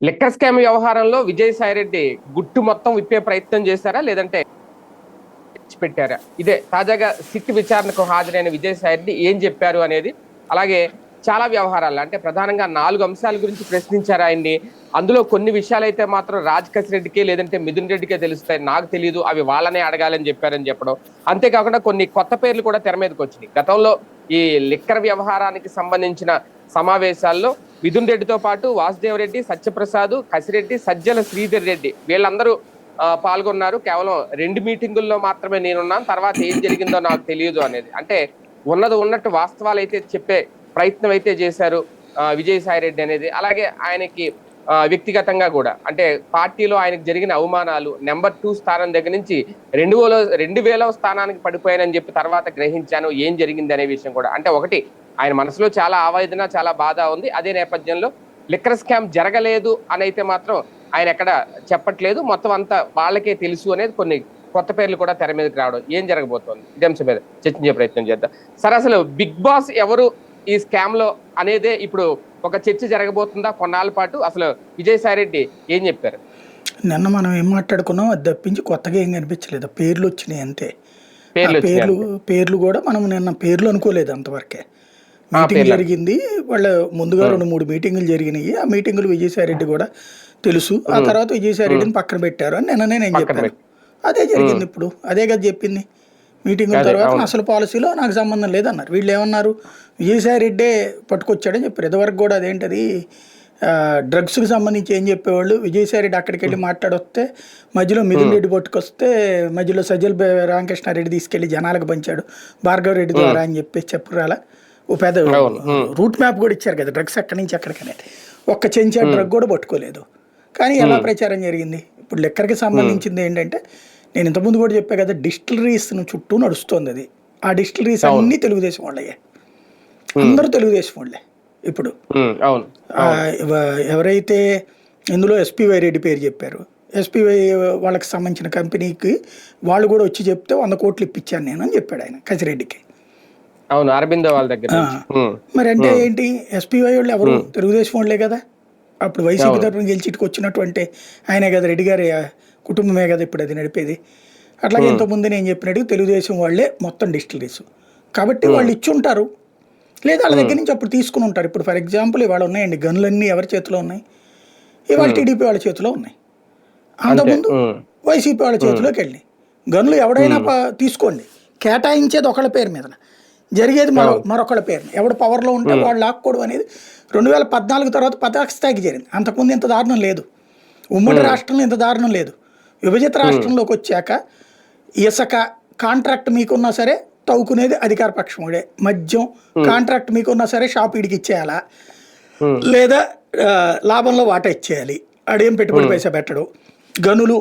Liquor scam వ్యవహారంలో విజయసాయిరెడ్డి గుట్టు మొత్తం విప్పే ప్రయత్నం చేశారా లేదంటే పెట్టారా? ఇదే తాజాగా సిట్ విచారణకు హాజరైన విజయసాయిరెడ్డి ఏం చెప్పారు అనేది, అలాగే చాలా వ్యవహారాలు అంటే ప్రధానంగా 4 అంశాల గురించి ప్రశ్నించారు ఆయన్ని. అందులో కొన్ని విషయాలైతే మాత్రం రాజ్ రెడ్డికే లేదంటే మిథున్ రెడ్డికే తెలుస్తాయి, నాకు తెలియదు, అవి వాళ్ళనే అడగాలని చెప్పారని చెప్పడం. అంతేకాకుండా కొన్ని కొత్త పేర్లు కూడా తెర మీదకి వచ్చినాయి. గతంలో ఈ లిక్కర్ వ్యవహారానికి సంబంధించిన సమావేశాల్లో మిథున్ రెడ్డితో పాటు వాసుదేవ్ రెడ్డి, సత్యప్రసాద్, కసిరెడ్డి, సజ్జల శ్రీధర్ రెడ్డి వీళ్ళందరూ పాల్గొన్నారు. కేవలం 2 మీటింగుల్లో మాత్రమే నేనున్నాను, తర్వాత ఏం జరిగిందో నాకు తెలియదు అనేది. అంటే ఉన్నది ఉన్నట్టు వాస్తవాలు అయితే చెప్పే ప్రయత్నం అయితే చేశారు విజయసాయిరెడ్డి అనేది. అలాగే ఆయనకి వ్యక్తిగతంగా కూడా అంటే పార్టీలో ఆయనకు జరిగిన అవమానాలు, నెంబర్ 2 స్థానం దగ్గర నుంచి 2000వ స్థానానికి పడిపోయానని చెప్పి తర్వాత గ్రహించాను ఏం జరిగింది అనే విషయం కూడా. అంటే ఒకటి, ఆయన మనసులో చాలా ఆవేదన, చాలా బాధ ఉంది. అదే నేపథ్యంలో లిక్కర్ స్కామ్ జరగలేదు అని అయితే మాత్రం ఆయన ఎక్కడ చెప్పట్లేదు. మొత్తం అంతా వాళ్ళకే తెలుసు అనేది కొన్ని కొత్త పేర్లు కూడా తెర మీదకి రావడం. ఏం జరగబోతోంది ఇదే అంశం మీద చర్చించే ప్రయత్నం చేద్దాం. సరే, అసలు బిగ్ బాస్ ఎవరు ఈ స్కామ్ లో అనేదే ఇప్పుడు ఒక చర్చ జరగబోతుందా కొన్నాళ్ళ పాటు? అసలు విజయసాయిరెడ్డి ఏం చెప్పారు? నిన్న మనం ఏం మాట్లాడుకున్నాం, అది తప్పించి కొత్తగా ఏం కనిపించలేదు. పేర్లు వచ్చినాయి అంతే. పేర్లు కూడా మనం నిన్న పేర్లు అనుకోలేదు అంతవరకే. మీటింగ్ జరిగింది, వాళ్ళ ముందుగా 2-3 మీటింగులు జరిగినాయి. ఆ మీటింగులు విజయసాయిరెడ్డి కూడా తెలుసు. ఆ తర్వాత విజయసాయిరెడ్డిని పక్కన పెట్టారు అని నిన్న నేను చెప్పాను. అదే జరిగింది. ఇప్పుడు అదే కదా చెప్పింది. మీటింగుల తర్వాత అసలు పాలసీలో నాకు సంబంధం లేదన్నారు. వీళ్ళు ఏమన్నారు, విజయసాయిరెడ్డే పట్టుకొచ్చాడని చెప్పారు. ఇదివరకు కూడా అదేంటది డ్రగ్స్కి సంబంధించి ఏం చెప్పేవాళ్ళు, విజయసాయిరెడ్డి అక్కడికి వెళ్ళి మాట్లాడొస్తే మధ్యలో మిథున్ రెడ్డి పట్టుకొస్తే మధ్యలో సజ్జల రామకృష్ణారెడ్డి తీసుకెళ్లి జనాలకు పంచాడు భార్గవ రెడ్డి ద్వారా అని చెప్పేసి చెప్పురాలా. ఓ పెద్ద రూట్ మ్యాప్ కూడా ఇచ్చారు కదా డ్రగ్స్ ఎక్కడి నుంచి ఎక్కడికనేది. ఒక్క చెంచా డ్రగ్ కూడా పట్టుకోలేదు. కానీ ఎలా ప్రచారం జరిగింది? ఇప్పుడు లిక్కర్కి సంబంధించింది ఏంటంటే, నేను ఇంతకుముందు కూడా చెప్పా కదా, డిస్టిలరీస్ చుట్టూ నడుస్తుంది అది. ఆ డిస్టిలరీస్ అన్ని తెలుగుదేశం వాళ్ళయ్యే, అందరూ తెలుగుదేశం వాళ్ళే. ఇప్పుడు ఎవరైతే ఇందులో ఎస్పీవై రెడ్డి పేరు చెప్పారు, ఎస్పీవై వాళ్ళకి సంబంధించిన కంపెనీకి వాళ్ళు కూడా వచ్చి చెప్తే 100 కోట్లు ఇప్పించాను నేను అని చెప్పాడు ఆయన కసిరెడ్డికి. అవును, అరబిందో వాళ్ళ దగ్గర. మరి అంటే ఏంటి, ఎస్పీవై వాళ్ళు ఎవరు తెలుగుదేశం వాళ్ళే కదా. అప్పుడు వైసీపీ తరఫున గెలిచిట్టుకు వచ్చినటువంటి ఆయనే కదా, రెడ్డి గారి కుటుంబమే కదా ఇప్పుడు అది నడిపేది. అట్లాగే ఇంతకుముందు నేను చెప్పినట్టు తెలుగుదేశం వాళ్ళే మొత్తం డిస్టిలరీస్ కాబట్టి వాళ్ళు ఇచ్చి ఉంటారు, లేదా వాళ్ళ దగ్గర నుంచి అప్పుడు తీసుకుని ఉంటారు. ఇప్పుడు ఫర్ ఎగ్జాంపుల్ ఇవాళ ఉన్నాయండి గన్లన్నీ ఎవరి చేతిలో ఉన్నాయి, ఇవాళ టీడీపీ వాళ్ళ చేతిలో ఉన్నాయి. అంతకుముందు వైసీపీ వాళ్ళ చేతిలోకి వెళ్ళి గన్లు ఎవడైనా తీసుకోండి, కేటాయించేది ఒకళ్ళ పేరు మీద, జరిగేది మరొకళ్ళ పేరు. ఎవడు పవర్లో ఉంటే వాళ్ళు లాక్కోవడం అనేది 2014 తర్వాత పతాక స్థాయికి జరిగింది. అంతకుముందు ఇంత దారుణం లేదు. ఉమ్మడి రాష్ట్రంలో ఇంత దారుణం లేదు. విభజిత రాష్ట్రంలోకి వచ్చాక ఇసుక కాంట్రాక్ట్ మీకున్నా సరే తవ్వుకునేది అధికార పక్షం వాడే, మద్యం కాంట్రాక్ట్ మీకున్నా సరే షాప్ ఇడికి ఇచ్చేయాలా, లేదా లాభంలో వాటా ఇచ్చేయాలి, ఆడేం పెట్టుబడి పైసా పెట్టడు. గనులు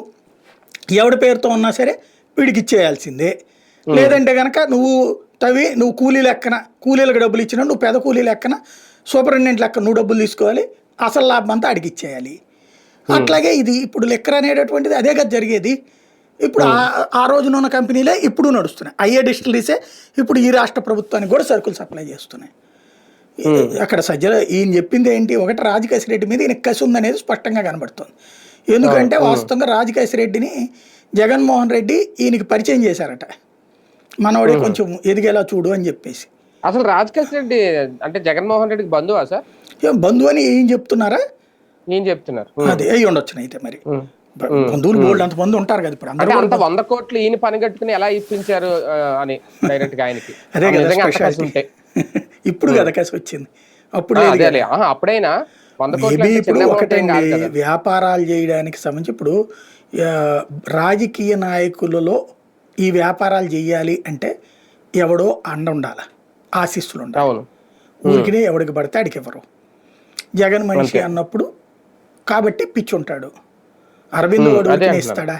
ఎవడి పేరుతో ఉన్నా సరే వీడికి ఇచ్చేయాల్సిందే. లేదంటే కనుక నువ్వు కూలీ లెక్కన, కూలీలకు డబ్బులు ఇచ్చినా నువ్వు పెద్ద కూలీ లెక్కన సూపరింటెండెంట్ లెక్క నువ్వు డబ్బులు తీసుకోవాలి, అసలు లాభం అంతా అడిగి ఇచ్చేయాలి. అట్లాగే ఇది ఇప్పుడు లెక్కర్ అనేటటువంటిది అదే కదా జరిగేది. ఇప్పుడు ఆ రోజున ఉన్న కంపెనీలే ఇప్పుడు నడుస్తున్నాయి. అయ్యే డిస్టిలరీసే ఇప్పుడు ఈ రాష్ట్ర ప్రభుత్వానికి కూడా సరుకులు సప్లై చేస్తున్నాయి. అక్కడ సజ్జల ఈయన చెప్పింది ఏంటి, ఒకటి రాజకేశిరెడ్డి మీద ఈయన కసి ఉందనేది స్పష్టంగా కనబడుతుంది. ఎందుకంటే వాస్తవంగా రాజకేశిరెడ్డిని జగన్మోహన్ రెడ్డి ఈయనకి పరిచయం చేశారట, మనవాడే కొంచెం ఎదిగేలా చూడు అని చెప్పేసి. అసలు రాజకేశిరెడ్డి అంటే జగన్మోహన్ రెడ్డికి బంధువా సార్? బంధువు అని ఏం చెప్తున్నారా, ఏం చెప్తున్నారు? అదే అయ్యి ఉండొచ్చు. అయితే మరి బంధువులు బోల్డ్ అంతమంది ఉంటారు కదా. ఇప్పుడు అందరూ 100 కోట్లు ఈయన పని కట్టుకుని ఎలా ఇప్పించారు అని డైరెక్ట్ గా ఆయనకి అదే కదా ఇప్పుడు కదా కసి వచ్చింది. అప్పుడు అప్పుడైనా ఇప్పుడు ఒకటండి, వ్యాపారాలు చేయడానికి సంబంధించి ఇప్పుడు రాజకీయ నాయకులలో ఈ వ్యాపారాలు చేయాలి అంటే ఎవడో అండ ఉండాలి, ఆశీస్సులు ఉండాలి. ఊరికినే ఎవడికి పడితే అడిగి ఎవరు. జగన్ మనిషి అన్నప్పుడు కాబట్టి పిచ్చి ఉంటాడు. అరవిందో వాడు ఇస్తాడా?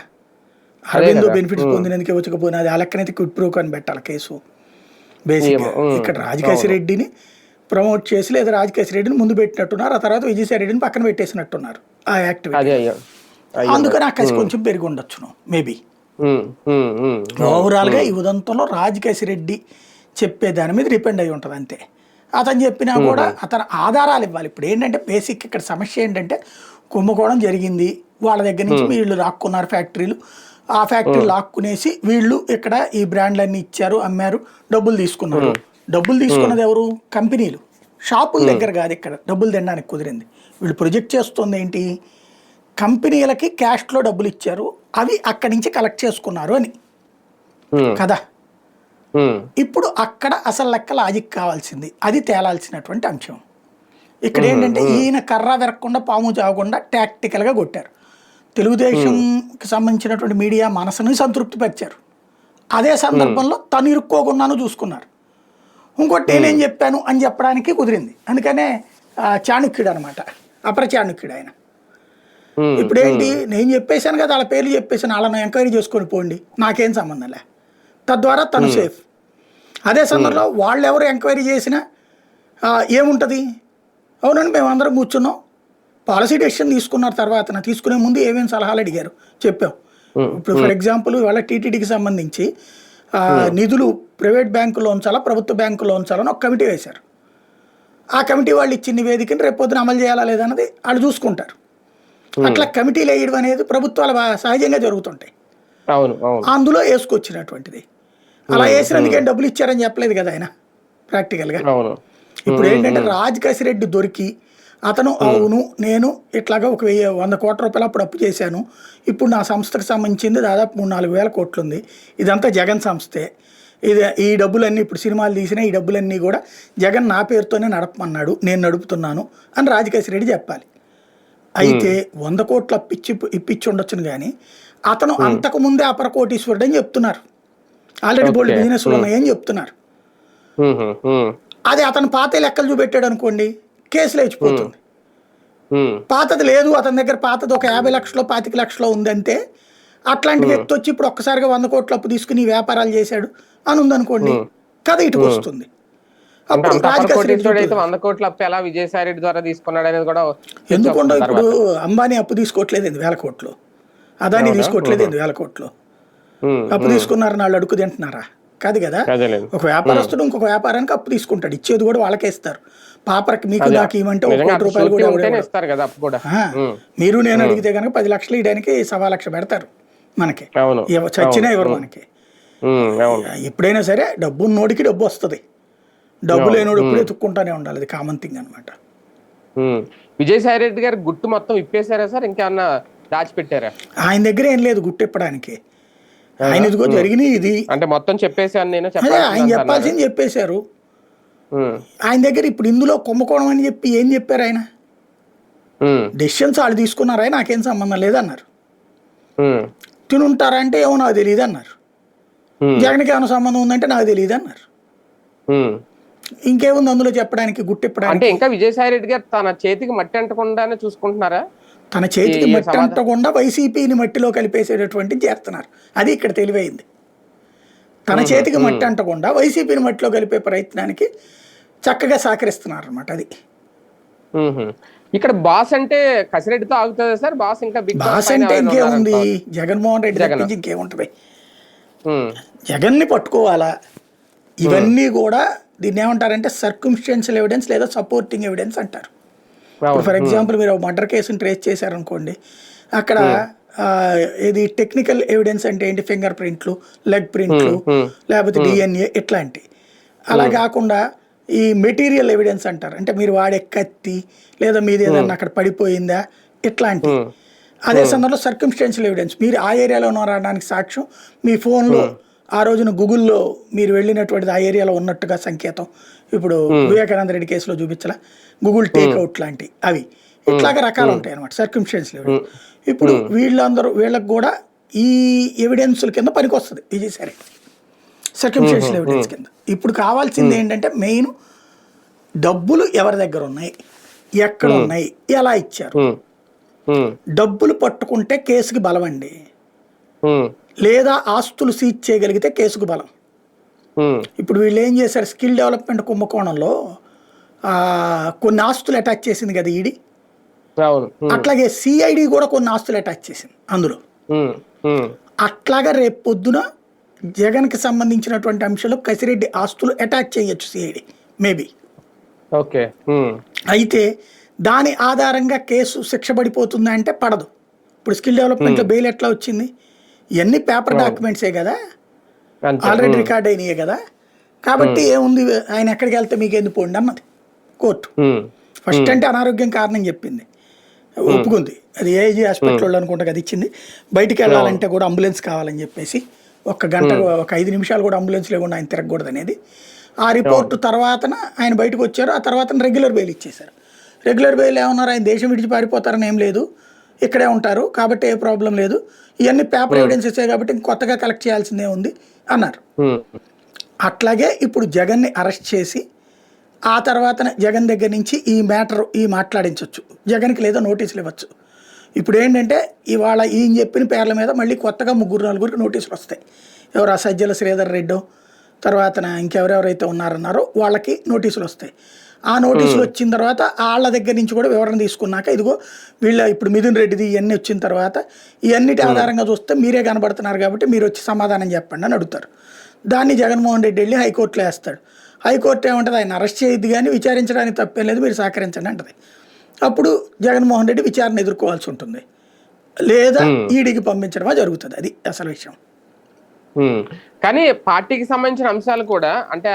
అరవిందో బెనిఫిట్స్ పొందినందుకే వచ్చకపోయినా అది ఆ లెక్కనైతే క్విట్ ప్రో అని పెట్టాలి కేసు. బేసిక్గా ఇక్కడ రాజకేశిరెడ్డిని ప్రమోట్ చేసి లేదా రాజకేశిరెడ్డిని ముందు పెట్టినట్టున్నారు, ఆ తర్వాత విజయసాయిరెడ్డిని పక్కన పెట్టేసినట్టున్నారు ఆ యాక్టివిటీ. అందుకని ఆ కసి కొంచెం పెరిగి ఉండొచ్చును మేబీ. ఓవరాల్గా ఈ ఉదంతంలో రాజకేశిరెడ్డి చెప్పే దాని మీద డిపెండ్ అయి ఉంటుంది అంతే. అతను చెప్పినా కూడా అతను ఆధారాలు ఇవ్వాలి. ఇప్పుడు ఏంటంటే బేసిక్ ఇక్కడ సమస్య ఏంటంటే కుంభకోణం జరిగింది, వాళ్ళ దగ్గర నుంచి వీళ్ళు లాక్కున్నారు ఫ్యాక్టరీలు, ఆ ఫ్యాక్టరీ లాక్కునేసి వీళ్ళు ఇక్కడ ఈ బ్రాండ్లన్నీ ఇచ్చారు, అమ్మారు, డబ్బులు తీసుకున్నారు. డబ్బులు తీసుకున్నది ఎవరు? కంపెనీలు, షాపుల దగ్గర కాదు. ఇక్కడ డబ్బులు తినడానికి కుదిరింది. వీళ్ళు ప్రొజెక్ట్ చేస్తుంది ఏంటి? కంపెనీలకి క్యాష్లో డబ్బులు ఇచ్చారు, అవి అక్కడి నుంచి కలెక్ట్ చేసుకున్నారు అని కదా. ఇప్పుడు అక్కడ అసలు లెక్క లాజిక్ కావాల్సింది, అది తేలాల్సినటువంటి అంశం. ఇక్కడ ఏంటంటే ఈయన కర్ర వెరక్కుండా పాము చావకుండా టాక్టికల్గా కొట్టారు. తెలుగుదేశంకి సంబంధించినటువంటి మీడియా మనసుని సంతృప్తిపరిచారు. అదే సందర్భంలో తను ఇరుక్కోకుండాను చూసుకున్నారు. ఇంకోటి నేనేం చెప్పాను అని చెప్పడానికి కుదిరింది. అందుకనే చాణుక్యుడు అనమాట, అపర చాణుక్యుడు ఆయన. ఇప్పుడేంటి, నేను చెప్పేశాను కదా, వాళ్ళ పేర్లు చెప్పేసాను, వాళ్ళని ఎంక్వైరీ చేసుకొని పోండి, నాకేం సంబంధం లే, తద్వారా తను సేఫ్. అదే సందర్భంలో వాళ్ళు ఎవరు ఎంక్వైరీ చేసినా ఏముంటుంది? అవునండి మేము అందరం కూర్చున్నాం, పాలసీ డెసిషన్ తీసుకున్నారు, తర్వాత తీసుకునే ముందు ఏమేమి సలహాలు అడిగారు చెప్పాం. ఇప్పుడు ఫర్ ఎగ్జాంపుల్ ఇవాళ టీటీడీకి సంబంధించి నిధులు ప్రైవేట్ బ్యాంకులో ఉంచాలా ప్రభుత్వ బ్యాంకులో ఉంచాలని ఒక కమిటీ వేశారు. ఆ కమిటీ వాళ్ళు ఇచ్చిన నివేదికని రేపు పొద్దున అమలు చేయాలా లేదన్నది వాళ్ళు చూసుకుంటారు. అట్లా కమిటీలు వేయడం అనేది ప్రభుత్వాలు సహజంగా జరుగుతుంటాయి. అందులో వేసుకొచ్చినటువంటిది. అలా వేసినందుకే డబ్బులు ఇచ్చారని చెప్పలేదు కదా ఆయన ప్రాక్టికల్గా. ఇప్పుడు ఏంటంటే రాజ్ కసిరెడ్డి దొరికి అతను అవును నేను ఇట్లాగా ఒక 100 కోట్ల రూపాయలు అప్పుడు అప్పు చేశాను, ఇప్పుడు నా సంస్థకు సంబంధించింది దాదాపు 3-4 వేల కోట్లు ఉంది, ఇదంతా జగన్ సంస్థే, ఈ డబ్బులన్నీ ఇప్పుడు సినిమాలు తీసిన ఈ డబ్బులన్నీ కూడా జగన్ నా పేరుతోనే నడపమన్నాడు, నేను నడుపుతున్నాను అని రాజ్ కసిరెడ్డి చెప్పాలి. అయితే 100 కోట్లు ఇప్పించి ఉండొచ్చును కానీ అతను అంతకు ముందే అపర కోటీశ్వరుడు అని చెప్తున్నారు, ఆల్రెడీ బోల్డ్ బిజినెస్లు ఉన్నాయని చెప్తున్నారు. అది అతను పాత లెక్కలు చూపెట్టాడు అనుకోండి, కేసులు లేచిపోతుంది. పాతది లేదు అతని దగ్గర, పాతది ఒక 50 లక్షలో 25 లక్షలో ఉందంటే అట్లాంటి వ్యక్తి వచ్చి ఇప్పుడు ఒక్కసారిగా 100 కోట్ల అప్పు తీసుకుని వ్యాపారాలు చేశాడు అని ఉందనుకోండి, కథ ఇటుకు వస్తుంది. అప్పుడు ఎందుకుండా ఇప్పుడు అంబానీ అప్పు తీసుకోవట్లేదు 1000 కోట్లు, అదానీ తీసుకోవట్లేదు 1000 కోట్లు, అప్పు తీసుకున్నారని వాళ్ళు అడుగు తింటున్నారా? కాదు కదా. ఒక వ్యాపారస్తుడు ఇంకొక వ్యాపారానికి అప్పు తీసుకుంటాడు, ఇచ్చేది కూడా వాళ్ళకే ఇస్తారు. పాపరకి మీకు నాకు ఇవ్వమంటే 1 కోటి రూపాయలు కూడా మీరు నేను అడిగితే కనుక 10 లక్షలు ఇవ్వడానికి 1.25 లక్ష పెడతారు మనకి, చచ్చినా ఎవరు మనకి. ఎప్పుడైనా సరే డబ్బు నోడికి డబ్బు వస్తుంది, డబ్బు లేనోడు ఎప్పుడు ఎత్తుక్కుంటానే ఉండాలి, అది కామన్ థింగ్ అనమాట. విజయసాయి రెడ్డి గారు గుట్టు మొత్తం ఇప్పేశారా సార్, ఇంకేమన్నా దాచిపెట్టారా? ఆయన దగ్గర ఏం లేదు గుట్టు ఇప్పడానికి. ఆయన ఇదిగో జరిగినాయి ఇది అంటే మొత్తం చెప్పేశాను నేను, ఆయన చెప్పాల్సింది చెప్పేశారు. ఆయన దగ్గర ఇప్పుడు ఇందులో కుంభకోణం అని చెప్పి ఏం చెప్పారు? ఆయన డెసిషన్స్ వాళ్ళు తీసుకున్నారా, నాకేం సంబంధం లేదన్నారు. తినుంటారా అంటే ఏమో నాకు తెలియదు అన్నారు. జగన్కి ఏమైనా సంబంధం ఉందంటే నాకు తెలియదు అన్నారు. ఇంకేముంది అందులో చెప్పడానికి? గుట్టిప్పడానికి అంటే ఇంకా విజయసాయి రెడ్డి గారు తన చేతికి మట్టి అంటకుండానే చూసుకుంటున్నారా? తన చేతికి మట్టి అంటకుండా వైసీపీని మట్టిలో కలిపేసేటటువంటి చేస్తున్నారు, అది ఇక్కడ తెలివైంది. తన చేతికి మట్టి అంటకుండా వైసీపీని మట్టిలో కలిపే ప్రయత్నానికి చక్కగా సహకరిస్తున్నారు అనమాట. అది ఇక్కడ బాస్ అంటే కసిరెడ్డితో ఆగుతుంది సార్. బాస్ ఇంకా బాస్ అంటే ఇంకేముంది, జగన్మోహన్ రెడ్డి తప్పించి ఇంకేముంటది. జగన్ని పట్టుకోవాలా. ఇవన్నీ కూడా దీన్ని ఏమంటారంటే సర్కమ్స్టెన్షియల్ ఎవిడెన్స్ లేదా సపోర్టింగ్ ఎవిడెన్స్ అంటారు. ఫర్ ఎగ్జాంపుల్ మీరు మర్డర్ కేసుని ట్రేస్ చేశారనుకోండి, అక్కడ ఇది టెక్నికల్ ఎవిడెన్స్ అంటే ఏంటి, ఫింగర్ ప్రింట్లు, లెగ్ ప్రింట్లు, లేకపోతే డిఎన్ఏ ఇట్లాంటి. అలా కాకుండా ఈ మెటీరియల్ ఎవిడెన్స్ అంటారు, అంటే మీరు వాడే కత్తి లేదా మీది ఏదన్నా అక్కడ పడిపోయిందా ఇట్లాంటి. అదే సందర్భంలో సర్కమ్స్టెన్షియల్ ఎవిడెన్స్, మీరు ఆ ఏరియాలో ఉన్నారనడానికి సాక్ష్యం, మీ ఫోన్లో ఆ రోజున గూగుల్లో మీరు వెళ్ళినటువంటిది ఆ ఏరియాలో ఉన్నట్టుగా సంకేతం. ఇప్పుడు వివేకానంద రెడ్డి కేసులో చూపించాల గూగుల్ టేక్అవుట్ లాంటి అవి, ఇట్లాగా రకాలు ఉంటాయి అనమాట సర్కమ్స్టెన్షియల్ ఎవిడెన్స్. ఇప్పుడు వీళ్ళకి కూడా ఈ ఎవిడెన్స్ల కింద పనికి వస్తుంది విజయసాయి రెడ్డి, సర్కమ్స్టెన్షియల్ ఎవిడెన్స్ కింద. ఇప్పుడు కావాల్సింది ఏంటంటే మెయిన్ డబ్బులు ఎవరి దగ్గర ఉన్నాయి, ఎక్కడ ఉన్నాయి, ఎలా ఇచ్చారు. డబ్బులు పట్టుకుంటే కేసుకి బలం అండి, లేదా ఆస్తులు సీజ్ చేయగలిగితే కేసుకు బలం. ఇప్పుడు వీళ్ళు ఏం చేశారు, స్కిల్ డెవలప్మెంట్ కుంభకోణంలో కొన్ని ఆస్తులు అటాచ్ చేసింది కదా ఈడీ, అట్లాగే సిఐడి కూడా కొన్ని ఆస్తులు అటాచ్ చేసింది అందులో. అట్లాగా రేపు పొద్దున జగన్కి సంబంధించినటువంటి అంశాలు కసిరెడ్డి ఆస్తులు అటాచ్ చేయొచ్చు సిఐడి మేబీ. ఓకే. అయితే దాని ఆధారంగా కేసు శిక్ష పడిపోతుందా అంటే పడదు. ఇప్పుడు స్కిల్ డెవలప్మెంట్లో బెయిల్ ఎట్లా వచ్చింది? ఇవన్నీ పేపర్ డాక్యుమెంట్సే కదా, ఆల్రెడీ రికార్డ్ అయినాయే కదా. కాబట్టి ఏముంది, ఆయన ఎక్కడికి వెళ్తే మీకు ఎందుకు పోండి అన్నది కోర్టు. ఫస్ట్ అంటే అనారోగ్యం కారణం చెప్పింది, ఒప్పుకుంది. అది ఏజీ హాస్పిటల్ అనుకుంటా కదా ఇచ్చింది. బయటికి వెళ్ళాలంటే కూడా అంబులెన్స్ కావాలని చెప్పేసి ఒక గంట ఒక 5 నిమిషాలు కూడా అంబులెన్స్ లేకుండా ఆయన తిరగకూడదు అనేది. ఆ రిపోర్టు తర్వాతన ఆయన బయటకు వచ్చారు. ఆ తర్వాత రెగ్యులర్ బెయిల్ ఇచ్చేశారు. రెగ్యులర్ బెయిల్ ఏమన్నారు, ఆయన దేశం విడిచి పారిపోతారని ఏం లేదు, ఇక్కడే ఉంటారు కాబట్టి ఏ ప్రాబ్లం లేదు, ఇవన్నీ పేపర్ ఎవిడెన్సెస్ కాబట్టి కొత్తగా కలెక్ట్ చేయాల్సిందే ఉంది అన్నారు. అట్లాగే ఇప్పుడు జగన్ని అరెస్ట్ చేసి ఆ తర్వాత జగన్ దగ్గర నుంచి ఈ మ్యాటర్ మాట్లాడించవచ్చు, జగన్కి లేదా నోటీసులు ఇవ్వచ్చు. ఇప్పుడు ఏంటంటే ఇవాళ ఈయన చెప్పిన పేర్ల మీద మళ్ళీ కొత్తగా 3-4 నోటీసులు వస్తాయి. ఎవరు ఆ సజ్జల శ్రీధర్ రెడ్డో తర్వాత ఇంకెవరెవరైతే ఉన్నారన్నారో వాళ్ళకి నోటీసులు వస్తాయి. ఆ నోటీసులు వచ్చిన తర్వాత వాళ్ళ దగ్గర నుంచి కూడా వివరణ తీసుకున్నాక ఇదిగో వీళ్ళ ఇప్పుడు మిథున్ రెడ్డిది ఇవన్నీ వచ్చిన తర్వాత ఇవన్నిటి ఆధారంగా చూస్తే మీరే కనబడుతున్నారు కాబట్టి మీరు వచ్చి సమాధానం చెప్పండి అని అడుగుతారు. దాన్ని జగన్మోహన్ రెడ్డి వెళ్ళి హైకోర్టులో వేస్తాడు. హైకోర్టు ఏమంటుంది, ఆయన అరెస్ట్ చేయొద్దు కానీ విచారించడానికి తప్పేం లేదు, మీరు సహకరించండి అంటది. అప్పుడు జగన్మోహన్ రెడ్డి విచారణ ఎదుర్కోవాల్సి ఉంటుంది, లేదా ఈడీకి పంపించడమా జరుగుతుంది. అది అసలు విషయం. కానీ పార్టీకి సంబంధించిన అంశాలు కూడా అంటే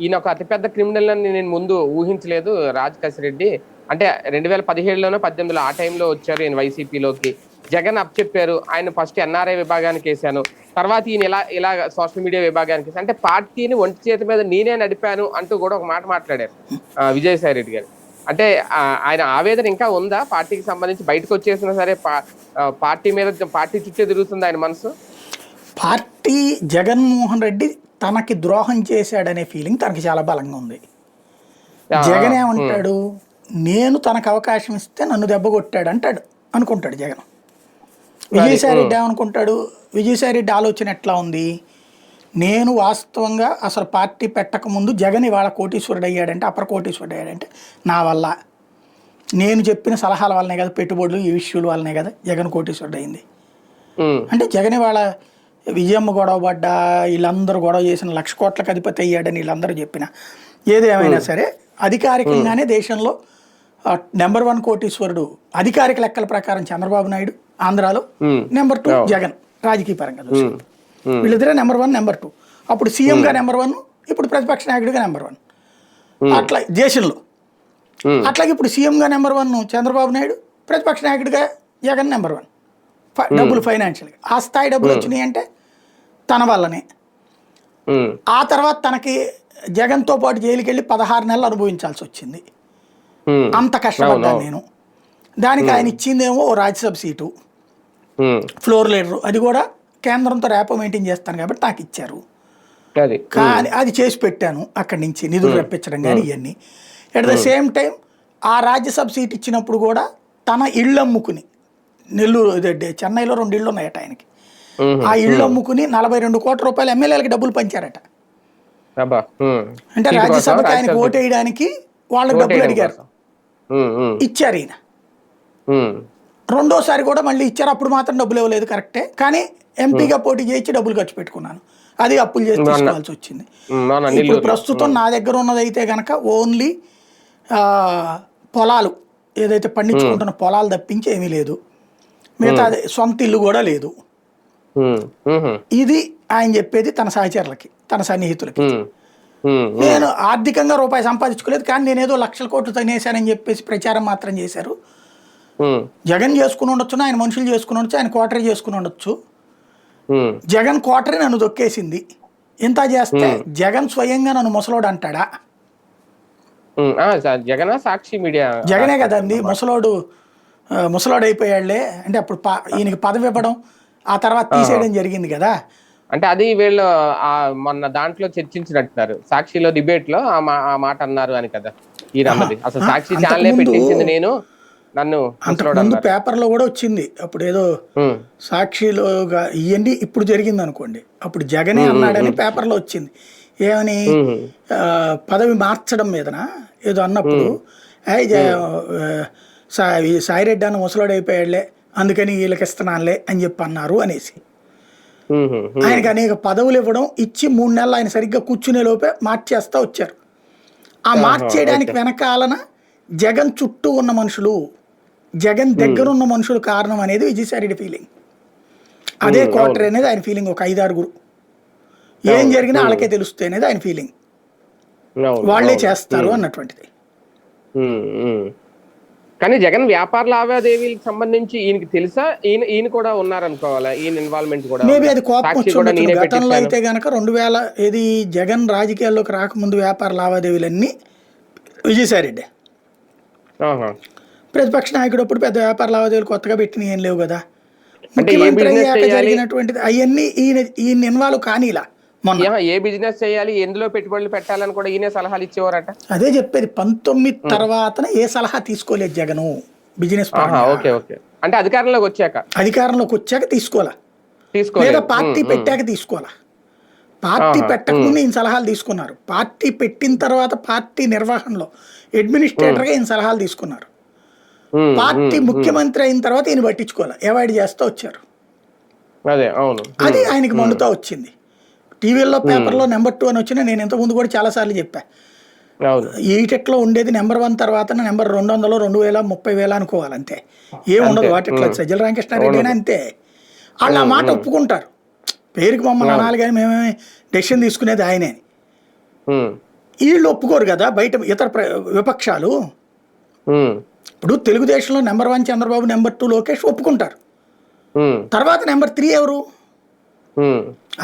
ఈయన ఒక అతిపెద్ద క్రిమినల్ అని నేను ముందు ఊహించలేదు. రాజ్ రెడ్డి అంటే 2017లోనో 18లో ఆ టైంలో వచ్చారు ఈయన వైసీపీలోకి. జగన్ చెప్పారు, ఆయన ఫస్ట్ ఎన్ఆర్ఐ విభాగానికి వేశాను, తర్వాత ఈయన ఇలా సోషల్ మీడియా విభాగానికి వేసాను, అంటే పార్టీని ఒంటి చేతి మీద నేనే నడిపాను అంటూ కూడా ఒక మాట మాట్లాడారు విజయసాయి రెడ్డి గారు. అంటే ఆయన ఆవేదన ఇంకా ఉందా పార్టీకి సంబంధించి? బయటకు వచ్చేసినా సరే పార్టీ చుట్టే తిరుగుతుంది ఆయన మనసు. పార్టీ జగన్మోహన్ రెడ్డి తనకి ద్రోహం చేశాడనే ఫీలింగ్ తనకి చాలా బలంగా ఉంది. జగన్ ఏమంటాడు, నేను తనకు అవకాశం ఇస్తే నన్ను దెబ్బ కొట్టాడు అంటాడు అనుకుంటాడు జగన్. విజయసాయి రెడ్డి ఏమనుకుంటాడు, విజయసాయి రెడ్డి ఆలోచన ఎట్లా ఉంది, నేను వాస్తవంగా అసలు పార్టీ పెట్టకముందు జగన్ ఇవాళ కోటీశ్వరుడు అయ్యాడంటే, అపర కోటీశ్వరుడు అయ్యాడంటే నా వల్ల, నేను చెప్పిన సలహాల వల్లనే కదా, పెట్టుబడులు ఈ ఇష్యూల వల్లనే కదా జగన్ కోటీశ్వరుడు అయింది. అంటే జగన్ ఇవాళ విజయమ్మ గొడవ పడ్డా వీళ్ళందరూ గొడవ చేసిన 1,00,000 కోట్లకు అధిపతి అయ్యాడని వీళ్ళందరూ చెప్పిన ఏదేమైనా సరే అధికారికంగానే దేశంలో నెంబర్ 1 కోటీశ్వరుడు అధికారిక లెక్కల ప్రకారం చంద్రబాబు నాయుడు ఆంధ్రాలో, నెంబర్ 2 జగన్ రాజకీయ పరంగా చూసి. వీళ్ళిద్దరే నెంబర్ 1 నెంబర్ 2. అప్పుడు సీఎంగా నెంబర్ 1, ఇప్పుడు ప్రతిపక్ష నాయకుడిగా నెంబర్ 1 అట్లా దేశంలో. అట్లాగే ఇప్పుడు సీఎంగా నెంబర్ 1 చంద్రబాబు నాయుడు, ప్రతిపక్ష నాయకుడిగా జగన్ నెంబర్ 1. డబ్బులు ఫైనాన్షియల్గా ఆ స్థాయి డబ్బులు వచ్చినాయి అంటే తన వల్లనే. ఆ తర్వాత తనకి జగన్తో పాటు జైలుకి వెళ్ళి 16 నెలలు అనుభవించాల్సి వచ్చింది. అంత కష్టపడ్డాను నేను. దానికి ఆయన ఇచ్చిందేమో ఓ రాజ్యసభ సీటు, ఫ్లోర్ లీడరు, అది కూడా కేంద్రంతో ర్యాపో మెయింటైన్ చేస్తాను కాబట్టి నాకు ఇచ్చారు. కానీ అది చేసి పెట్టాను అక్కడి నుంచి నిధులు రప్పించడం కానీ ఇవన్నీ. ఎట్ ద సేమ్ టైం ఆ రాజ్యసభ సీట్ ఇచ్చినప్పుడు కూడా తన ఇళ్ళు అమ్ముకుని, నెల్లూరు చెన్నైలో 2 ఇళ్ళు ఉన్నాయట ఆయనకి, ఆ ఇళ్ళు అమ్ముకుని 42 కోట్ల రూపాయలు ఎమ్మెల్యేలకి డబ్బులు పంచారట. అంటే రాజ్యసభకి ఆయనకి ఓటు వేయడానికి వాళ్ళకి డబ్బులు అడిగారు, ఇచ్చారు. ఈయన రెండోసారి కూడా మళ్ళీ ఇచ్చారు, అప్పుడు మాత్రం డబ్బులు ఇవ్వలేదు కరెక్టే, కానీ ఎంపీగా పోటీ చేయించి డబ్బులు ఖర్చు పెట్టుకున్నాను, అది అప్పులు చేసి తీసుకోవాల్సి వచ్చింది. ఇప్పుడు ప్రస్తుతం నా దగ్గర ఉన్నదైతే కనుక ఓన్లీ పొలాలు ఏదైతే పండించుకుంటున్న పొలాలు తప్పించి ఏమీ లేదు, మిగతా సొంత ఇల్లు కూడా లేదు. ఇది ఆయన చెప్పేది తన సహచరులకి, తన సన్నిహితులకి. నేను ఆర్థికంగా రూపాయి సంపాదించుకోలేదు, కానీ నేనేదో 1,00,000 కోట్లు తినేశానని చెప్పేసి ప్రచారం మాత్రం చేశారు. జగన్ చేసుకుని ఉండొచ్చు, ఆయన మనుషులు చేసుకుని ఉండొచ్చు, ఆయన కోటరీ చేసుకుని ఉండొచ్చు. జగన్ కోటరీ నన్ను దొక్కేసింది, ఇంత చేస్తే జగన్ స్వయంగా నన్ను ముసలోడు అంటాడా? సాక్షి మీడియా జగనే కదండి ముసలోడు అయిపోయాళ్లే అంటే అప్పుడు ఈయనకి పదవి ఇవ్వడం ఆ తర్వాత తీసేయడం జరిగింది కదా. అంటే అది వీళ్ళు మొన్న దాంట్లో చర్చించినట్టున్నారు, సాక్షిలో డిబేట్ లో ఆ మాట అన్నారు అని కదా ఈయన అన్నది. అసలు సాక్షి ఛానలే పెట్టించింది, నేను నన్ను అంతకుముందు పేపర్లో కూడా వచ్చింది. అప్పుడు ఏదో సాక్షిలో ఇవన్నీ ఇప్పుడు జరిగింది అనుకోండి, అప్పుడు జగనే అన్నాడని పేపర్లో వచ్చింది. ఏమని పదవి మార్చడం మీదన ఏదో అన్నప్పుడు సాయిరెడ్డి అన్న ముసలోడు అయిపోయాడులే అందుకని వీళ్ళకి ఇస్తున్నానులే అని చెప్పి అన్నారు అనేసి. ఆయనకి అనేక పదవులు ఇవ్వడం ఇచ్చి 3 నెలలు ఆయన సరిగ్గా కూర్చునే లోపే మార్చేస్తా వచ్చారు. ఆ మార్చేయడానికి వెనకాలన జగన్ చుట్టూ ఉన్న మనుషులు, జగన్ దగ్గర ఉన్న మనుషులు కారణం అనేది విజయసాయిరెడ్డి ఫీలింగ్. అదే క్వార్టర్ అనేది ఆయన ఫీలింగ్. ఒక 5-6 ఏం జరిగినా వాళ్ళకే తెలుస్తుంది అనేది ఆయన ఫీలింగ్. వాళ్ళే చేస్తారు అన్నటువంటిది. కానీ జగన్ వ్యాపార లావాదేవీలకు సంబంధించి ఈయనకి తెలుసా? ఈయన కూడా ఉన్నారనుకోవాలా? ఈయన ఇన్వాల్వ్మెంట్ కూడా మేబీ అది కోపం వచ్చింది. గతంలో అయితే గనక 2000 ఏది జగన్ రాజకీయాల్లోకి రాకముందు వ్యాపార లావాదేవీలన్నీ విజయసాయిరెడ్డి. ప్రతిపక్ష నాయకుడు అప్పుడు పెద్ద వ్యాపార లావాదేవీలు కొత్తగా పెట్టిన ఏం లేవు కదా. ముఖ్యమంత్రి అయ్యాక జరిగినటువంటిది అవన్నీ ఈయన ఇన్వాల్వ్ కానీలా. ఏ బిజినెస్ చేయాలి, ఎందులో పెట్టుబడులు పెట్టాలని కూడా ఈయన సలహాలు ఇచ్చేవారట. అదే చెప్పేది. 19 తర్వాత ఏ సలహా తీసుకోలేదు జగను బిజినెస్. అంటే అధికారంలోకి వచ్చాక తీసుకోవాలా, లేదా పార్టీ పెట్టాక తీసుకోవాలా. పార్టీ పెట్టకముందు ఈయన సలహాలు తీసుకున్నారు. పార్టీ పెట్టిన తర్వాత పార్టీ నిర్వహణలో అడ్మినిస్ట్రేటర్గా ఈయన సలహాలు తీసుకున్నారు. పార్టీ ముఖ్యమంత్రి అయిన తర్వాత ఈయన పట్టించుకోవాలి, అవాయిడ్ చేస్తూ వచ్చారు. అది ఆయనకి మండుతా వచ్చింది. టీవీల్లో పేపర్లో నెంబర్ 2 అని వచ్చినా నేను ఇంతకుముందు కూడా చాలాసార్లు చెప్పా. ఈటెట్లో ఉండేది నెంబర్ 1 తర్వాత నెంబర్ 200, 2000, 30,000 అనుకోవాలి అంతే. ఏముండదు వాటిట్లో. సజ్జల రామకృష్ణారెడ్డి అయినా అంతే. వాళ్ళు ఆ మాట ఒప్పుకుంటారు. పేరుకి మమ్మల్ని అనాలి కానీ మేమేమి డెసిషన్ తీసుకునేది ఆయనే. వీళ్ళు ఒప్పుకోరు కదా బయట ఇతర విపక్షాలు. ఇప్పుడు తెలుగుదేశంలో నెంబర్ 1 చంద్రబాబు, నెంబర్ 2 లోకేష్ ఒప్పుకుంటారు. తర్వాత నెంబర్ 3 ఎవరు?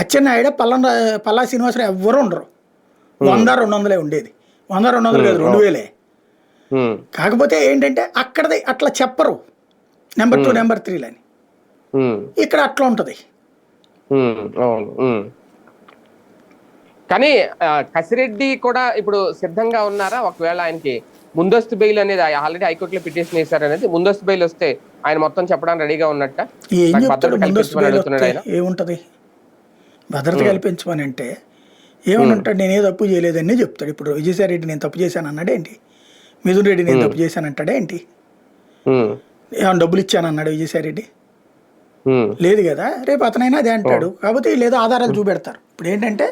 అచ్చెన్నాయుడు, పల్లా శ్రీనివాసరావు ఎవ్వరు ఉండరు. 100-200 ఉండేది. 100-200 కాదు, 2000. కాకపోతే ఏంటంటే అక్కడది అట్లా చెప్పరు నెంబర్ 2, నెంబర్ 3 అని. ఇక్కడ అట్లా ఉంటది. కానీ కసిరెడ్డి కూడా ఇప్పుడు సిద్ధంగా ఉన్నారా? ఒకవేళ ఆయనకి ముందస్తు బెయిల్ అనేది ఆల్రెడీ హైకోర్టులో పిటిషన్ వేశారు అనేది, ముందస్తు బెయిల్ వస్తే ఆయన మొత్తం చెప్పడానికి రెడీగా ఉన్నట్ట? ఏముంటది భద్రత కల్పించమని అంటే ఏమని ఉంటాడు? నేనే తప్పు చేయలేదని చెప్తాడు. ఇప్పుడు విజయసాయిరెడ్డి నేను తప్పు చేశాను అన్నాడే ఏంటి? మిథున్ రెడ్డి నేను తప్పు చేశాను అంటాడే ఏంటి? ఏమైనా డబ్బులు ఇచ్చాను అన్నాడు విజయసాయిరెడ్డి? లేదు కదా. రేపు అతనైనా అదే అంటాడు. కాకపోతే లేదో ఆధారాలు చూపెడతారు. ఇప్పుడు ఏంటంటే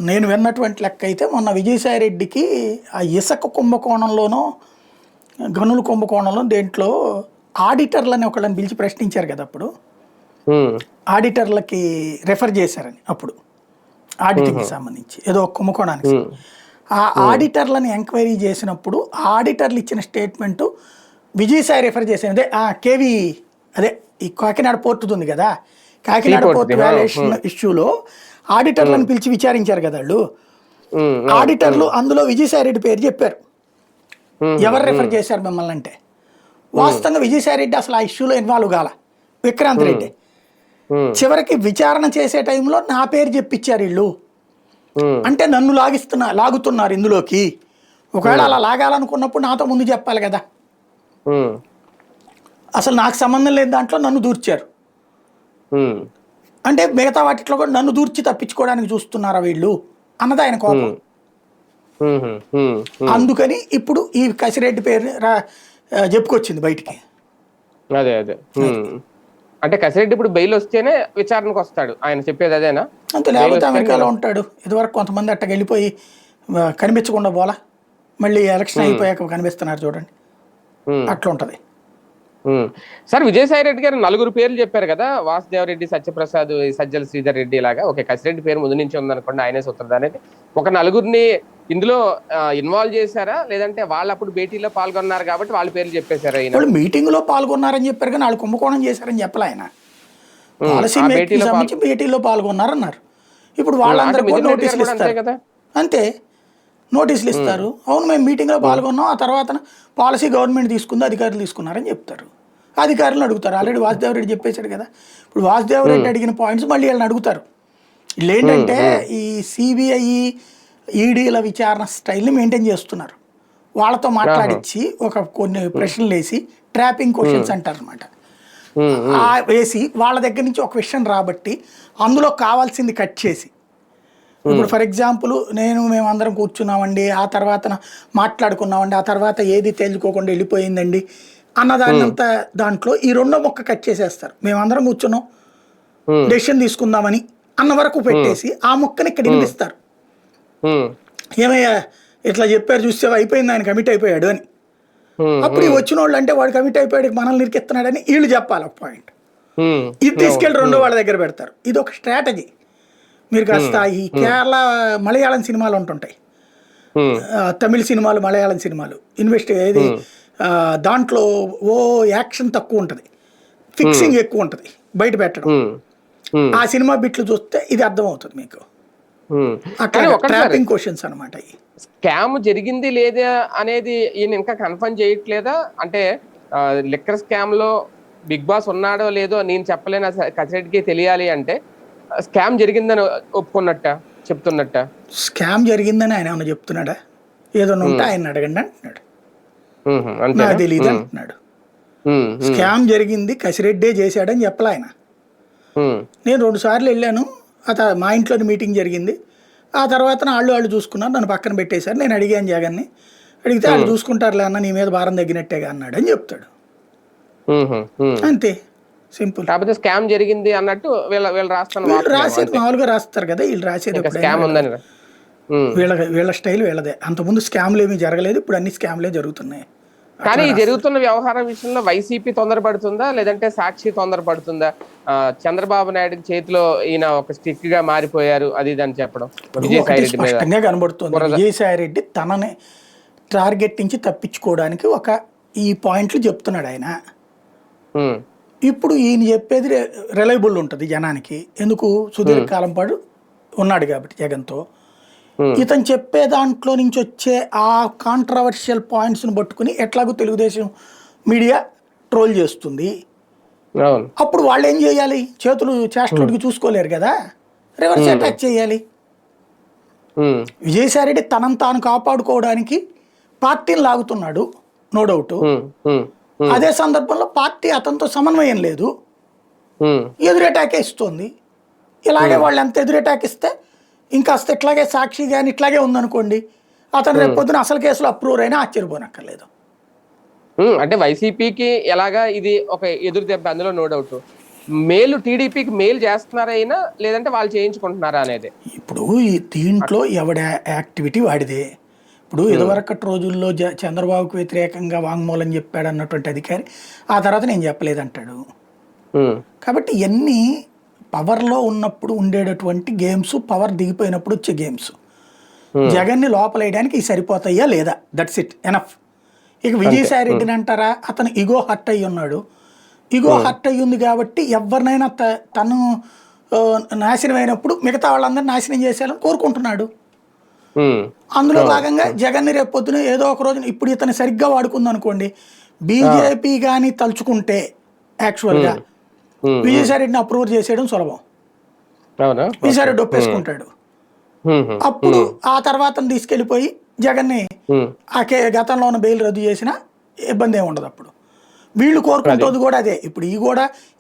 నేను విన్నటువంటి లెక్క అయితే మొన్న విజయసాయిరెడ్డికి ఆ ఇసుక కుంభకోణంలోనో గనుల కుంభకోణంలో దేంట్లో ఆడిటర్లని ఒకళ్ళని పిలిచి ప్రశ్నించారు కదా. అప్పుడు ఆడిటర్లకి రెఫర్ చేశారని, అప్పుడు ఆడిటింగ్కి సంబంధించి ఏదో ఒక కుంభకోణానికి. ఆ ఆడిటర్లని ఎంక్వైరీ చేసినప్పుడు ఆడిటర్లు ఇచ్చిన స్టేట్మెంటు విజయసాయి రెఫర్ చేసేది కేవీ, అదే ఈ కాకినాడ పోర్టు ఉంది కదా, కాకినాడ పోర్టు వాల్యుయేషన్ ఇష్యూలో ఆడిటర్లను పిలిచి విచారించారు కదా వాళ్ళు. ఆడిటర్లు అందులో విజయసాయిరెడ్డి పేరు చెప్పారు. ఎవరు రెఫర్ చేశారు మిమ్మల్ని అంటే, వాస్తవంగా విజయసాయిరెడ్డి అసలు ఆ ఇష్యూలో ఇన్వాల్వ్ కాల, విక్రాంత్ రెడ్డి. చివరికి విచారణ చేసే టైంలో నా పేరు చెప్పించారు వీళ్ళు. అంటే నన్ను లాగుతున్నారు ఇందులోకి. ఒకవేళ అలా లాగాలనుకున్నప్పుడు నాతో ముందు చెప్పాలి కదా. అసలు నాకు సంబంధం లేదు దాంట్లో నన్ను దూర్చారు అంటే మిగతా వాటిలో కూడా నన్ను దూర్చి తప్పించుకోవడానికి చూస్తున్నారా వీళ్ళు అన్నది ఆయన కోపం. అందుకని ఇప్పుడు ఈ కసిరెడ్డి పేరు చెప్పుకొచ్చింది బయటికి. అదే అదే అంటే కసిరెడ్డి ఇప్పుడు బెయిల్ వస్తేనే విచారణకు వస్తాడు, ఆయన చెప్పేది అదేనా? అంతే, లేకపోతే అమెరికాలో ఉంటాడు. ఇదివరకు కొంతమంది అట్టగా వెళ్ళిపోయి కనిపించకుండా పోలా, మళ్ళీ ఎలక్షన్ అయిపోయాక కనిపిస్తున్నారు చూడండి, అట్లా ఉంటది. సార్, విజయసాయి రెడ్డి గారు 4 పేర్లు చెప్పారు కదా, వాసుదేవరెడ్డి, సత్యప్రసాద్, సజ్జల శ్రీధర్ రెడ్డి లాగా. ఓకే, కసిరెడ్డి పేరు ముందు నుంచి ఉందనుకోండి, ఆయనే సూత్రధారి అనేది. ఒక 4 ఇందులో ఇన్వాల్వ్ చేశారా, లేదంటే వాళ్ళు అప్పుడు భేటీలో పాల్గొన్నారు కాబట్టి వాళ్ళ పేర్లు చెప్పేశారా? వాళ్ళు మీటింగ్ లో పాల్గొన్నారని చెప్పారు కానీ వాళ్ళు కుంభకోణం చేశారని చెప్పలే ఆయన. పాలసీ భేటీలో పాల్గొన్నారన్నారు. ఇప్పుడు వాళ్ళందరూ నోటీసులు ఇస్తారు కదా, అంతే, నోటీసులు ఇస్తారు. అవును మేము మీటింగ్లో పాల్గొన్నాం, ఆ తర్వాత పాలసీ గవర్నమెంట్ తీసుకుంది, అధికారులు తీసుకున్నారని చెప్తారు. అధికారులను అడుగుతారు. ఆల్రెడీ వాసుదేవరెడ్డి చెప్పేశాడు కదా. ఇప్పుడు వాసుదేవరెడ్డి అడిగిన పాయింట్స్ మళ్ళీ వాళ్ళని అడుగుతారు. వీళ్ళు ఏంటంటే ఈ సిబిఐ, ఈడీల విచారణ స్టైల్ని మెయింటైన్ చేస్తున్నారు. వాళ్ళతో మాట్లాడించి కొన్ని ప్రశ్నలు వేసి ట్రాపింగ్ క్వశ్చన్స్ అంటారు అనమాట. వేసి వాళ్ళ దగ్గర నుంచి ఒక విషయం రాబట్టి అందులో కావాల్సింది కట్ చేసి, ఇప్పుడు ఫర్ ఎగ్జాంపుల్ మేమందరం కూర్చున్నామండి, ఆ తర్వాత మాట్లాడుకున్నామండి, ఆ తర్వాత ఏది తేల్చుకోకుండా వెళ్ళిపోయిందండి అన్నదాన్నంతా దాంట్లో ఈ 2వ ముక్క కట్ చేసేస్తారు. మేమందరం కూర్చున్నాం డెసిషన్ తీసుకుందామని అన్న వరకు పెట్టేసి ఆ ముక్కని ఇక్కడ వినిపిస్తారు. ఏమయ్యా ఇట్లా చెప్పారు చూస్తే అయిపోయింది, ఆయన కమిట్ అయిపోయాడు అని. అప్పుడు ఈ వచ్చిన వాళ్ళు అంటే వాడు కమిట్ అయిపోయాడు మనల్ని నిరికిస్తున్నాడని వీళ్ళు చెప్పాలి ఒక పాయింట్. ఇది తీసుకెళ్ళి రెండో వాళ్ళ దగ్గర పెడతారు. ఇది ఒక స్ట్రాటజీ. మీరు కాస్త ఈ కేరళ మలయాళం సినిమాలు ఉంటుంటాయి, తమిళ సినిమాలు మలయాళం సినిమాలు ఏది దాంట్లో ఓ యాక్షన్ తక్కువ ఉంటుంది, ఫిక్సింగ్ ఎక్కువ ఉంటుంది, బయట పెట్టడం. ఆ సినిమా బిట్లు చూస్తే ఇది అర్థమవుతుంది మీకు. అక్కడ ట్రాపింగ్ క్వశ్చన్స్ అనమాట. స్కామ్ జరిగింది లేదా అనేది ఈయన ఇంకా కన్ఫర్మ్ చేయట్లేదా? అంటే లిక్కర్ స్కామ్ లో బిగ్ బాస్ ఉన్నాడో లేదో నేను చెప్పలేను, కసిరెడ్డికి తెలియాలి అంటే స్కామ్ జరిగిందని ఒప్పుకున్నట్ట చెప్తున్నట్ట. స్కామ్ జరిగిందని ఆయన ఏమన్నా చెప్తున్నాడా? ఏదన్నా ఉంటే ఆయన అడగండి అంటున్నాడు, నాకు తెలియదు అంటున్నాడు. స్కామ్ జరిగింది కసిరెడ్డే చేశాడని చెప్పలే ఆయన. నేను 2 సార్లు వెళ్ళాను, మా ఇంట్లోని మీటింగ్ జరిగింది, ఆ తర్వాత వాళ్ళు చూసుకున్నారు, నన్ను పక్కన పెట్టేశారు. నేను అడిగాను జగన్ని, అడిగితే వాళ్ళు చూసుకుంటారులే అన్న, నీ మీద భారం తగ్గినట్టేగా అన్నాడు అని చెప్తాడు. అంతే, సింపుల్. కాకపోతే స్కామ్ జరిగింది అన్నట్టు వీళ్ళు రాసేది మామూలుగా రాస్తారు కదా, వీళ్ళు రాసేది వీళ్ళ స్టైల్ వీళ్ళదే. అంతకుముందు స్కామ్లు ఏమీ జరగలేదు, ఇప్పుడు అన్ని స్కామ్లే జరుగుతున్నాయి. కానీ ఈ జరుగుతున్న వ్యవహారం విషయంలో వైసీపీ తొందరపడుతుందా లేదంటే సాక్షి తొందరపడుతుందా? చంద్రబాబు నాయుడు చేతిలో ఈయన ఒక స్టిక్ గా మారిపోయారు అది ఇది అని చెప్పడం విజయసాయి రెడ్డి స్పష్టంగా కనబడుతుంది. విజయసాయి రెడ్డి తనని టార్గెట్ నుంచి తప్పించుకోవడానికి ఈ పాయింట్లు చెప్తున్నాడు ఆయన. ఇప్పుడు ఈయన చెప్పేది రిలయబుల్ ఉంటుంది జనానికి, ఎందుకు సుదీర్ఘకాలం పాటు ఉన్నాడు కాబట్టి జగన్తో. ఇతను చెప్పే దాంట్లో నుంచి వచ్చే ఆ కాంట్రవర్షియల్ పాయింట్స్ని పట్టుకుని ఎట్లాగో తెలుగుదేశం మీడియా ట్రోల్ చేస్తుంది. అప్పుడు వాళ్ళు ఏం చేయాలి? చేతులు చేష్టలుడికి చూసుకోలేరు కదా, రివర్స్ అటాక్ చేయాలి. విజయసాయి రెడ్డి తనను తాను కాపాడుకోవడానికి పార్టీని లాగుతున్నాడు, నో డౌట్. అదే సందర్భంలో పార్టీ అతనితో సమన్వయం లేదు, ఎదురు అటాక్ ఇస్తుంది. ఇలాగే వాళ్ళు ఎంత ఎదురు అటాక్ ఇస్తే ఇంకా ఇట్లాగే సాక్షి కానీ ఇట్లాగే ఉందనుకోండి, అతను రేపు పొద్దున అసలు కేసులో అప్రూవర్ అయినా ఆశ్చర్యపోనక్కర్లేదు. అంటే వైసీపీకి ఎలాగా ఇది ఒక ఎదురు దెబ్బ, అందులో నో డౌట్. మేలు టీడీపీకి మేలు చేస్తున్నారైనా లేదంటే వాళ్ళు చేయించుకుంటున్నారా అనేది. ఇప్పుడు ఈ దీంట్లో ఎవడ యాక్టివిటీ వాడిదే. ఇప్పుడు ఇదివరకటి రోజుల్లో చంద్రబాబుకు వ్యతిరేకంగా వాంగ్మూలం చెప్పాడు అన్నటువంటి అధికారి ఆ తర్వాత నేను చెప్పలేదంటాడు. కాబట్టి ఇవన్నీ పవర్లో ఉన్నప్పుడు ఉండేటటువంటి గేమ్స్, పవర్ దిగిపోయినప్పుడు వచ్చే గేమ్స్. జగన్ని లోపలేయడానికి ఇవి సరిపోతాయా లేదా, దట్స్ ఇట్, ఎనఫ్. ఇక విజయసాయి రెడ్డిని అంటారా, అతను ఇగో హర్ట్ అయ్యి ఉన్నాడు. ఇగో హర్ట్ అయ్యి ఉంది కాబట్టి ఎవరినైనా తను నాశనం అయినప్పుడు మిగతా వాళ్ళందరూ నాశనం చేసేయాలని కోరుకుంటున్నాడు. అందులో భాగంగా జగన్ని రేపు పొద్దున ఏదో ఒక రోజు, ఇప్పుడు ఇతను సరిగ్గా వాడుకుందనుకోండి, బీజేపీ కానీ తలుచుకుంటే యాక్చువల్గా విజయసాయి రెడ్డిని అప్రూవ్ చేసేయడం సులభం. విజయసాయి రెడ్డి ఒప్పేసుకుంటాడు. అప్పుడు ఆ తర్వాత తీసుకెళ్లిపోయి జగన్ని గతంలో ఉన్న బెయిల్ రద్దు చేసినా ఇబ్బంది ఏమి ఉండదు. అప్పుడు వీళ్ళు కోరుకుంటుంది కూడా అదే. ఇప్పుడు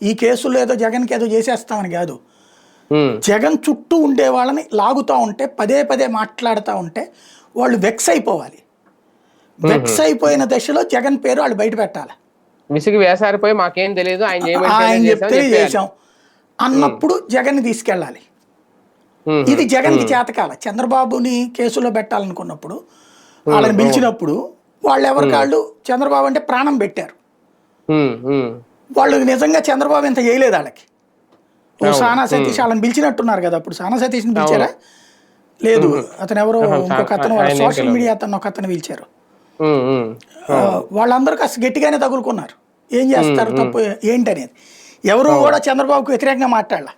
ఈ కేసుల్లో ఏదో జగన్కి ఏదో చేసేస్తామని కాదు, జగన్ చుట్టూ ఉండే వాళ్ళని లాగుతూ ఉంటే, పదే పదే మాట్లాడుతూ ఉంటే వాళ్ళు వెక్స్ అయిపోవాలి. వెక్స్ అయిపోయిన దశలో జగన్ పేరు వాళ్ళు బయట పెట్టాలి. విసిగి వేసారిపోయి మాకేం తెలియదు, ఆయన చెప్తే చేసాం అన్నప్పుడు జగన్ని తీసుకెళ్ళాలి. ఇది జగన్కి చేతకాల. చంద్రబాబుని కేసులో పెట్టాలనుకున్నప్పుడు వాళ్ళని పిలిచినప్పుడు వాళ్ళు ఎవరికాళ్ళు చంద్రబాబు అంటే ప్రాణం పెట్టారు. వాళ్ళు నిజంగా చంద్రబాబు ఇంత చేయలేదు వాళ్ళకి. సానా సతీష్ వాళ్ళని పిలిచినట్టున్నారు కదా, అప్పుడు సానా సతీష్ని పిలిచారా? లేదు, అతను ఎవరో ఇంకొక అతను సోషల్ మీడియా అతను ఒక అతను పిలిచారు. వాళ్ళందరూ కాస్త గట్టిగానే తగులుకున్నారు, ఏం చేస్తారు తప్పు ఏంటనేది. ఎవరు కూడా చంద్రబాబుకు వ్యతిరేకంగా మాట్లాడాల.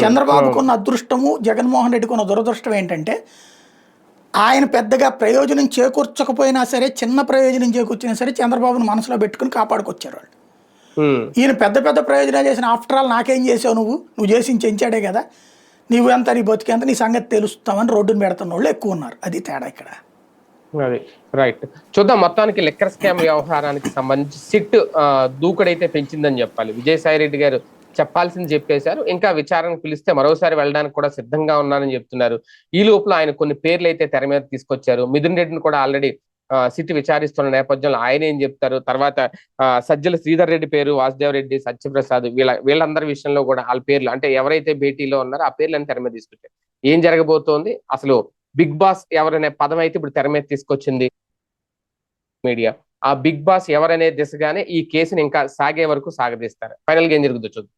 చంద్రబాబుకున్న అదృష్టము, జగన్మోహన్ రెడ్డికి ఉన్న దురదృష్టం ఏంటంటే, ఆయన పెద్దగా ప్రయోజనం చేకూర్చకపోయినా సరే, చిన్న ప్రయోజనం చేకూర్చినా సరే చంద్రబాబును మనసులో పెట్టుకుని కాపాడుకొచ్చారు వాళ్ళు. ఈయన పెద్ద పెద్ద ప్రయోజనాలు చేసిన, ఆఫ్టర్ ఆల్ నాకేం చేసావు, నువ్వు చేసి చెంచాడే కదా, నీవు ఎంత, నీ బతికేంత, నీ సంగతి తెలుస్తామని రోడ్డును పెడుతున్న వాళ్ళు ఎక్కువ ఉన్నారు. అది తేడా ఇక్కడ. అది రైట్. చూద్దాం. మొత్తానికి లిక్కర్ స్కామ్ వ్యవహారానికి సంబంధించి సిట్ దూకుడైతే పెంచిందని చెప్పాలి. విజయసాయి రెడ్డి గారు చెప్పాల్సింది చెప్పేశారు. ఇంకా విచారణకు పిలిస్తే మరోసారి వెళ్ళడానికి కూడా సిద్ధంగా ఉన్నారని చెప్తున్నారు. ఈ లోపల ఆయన కొన్ని పేర్లు అయితే తెర మీద తీసుకొచ్చారు. మిథున్ రెడ్డిని కూడా ఆల్రెడీ సిట్ విచారిస్తున్న నేపథ్యంలో ఆయన ఏం చెప్తారు, తర్వాత సజ్జల శ్రీధర్ రెడ్డి పేరు, వాసుదేవ్ రెడ్డి, సత్యప్రసాద్, వీళ్ళందరి విషయంలో కూడా వాళ్ళ పేర్లు, అంటే ఎవరైతే భేటీలో ఉన్నారో ఆ పేర్లను తెర మీద తీసుకొచ్చారు. ఏం జరగబోతోంది, అసలు బిగ్ బాస్ ఎవరనే పదం అయితే ఇప్పుడు తెర మీద తీసుకొచ్చింది మీడియా. ఆ బిగ్ బాస్ ఎవరనే దిశగానే ఈ కేసుని ఇంకా సాగే వరకు సాగదీస్తారు. ఫైనల్ గా ఏం జరుగుతుందో చూద్దాం.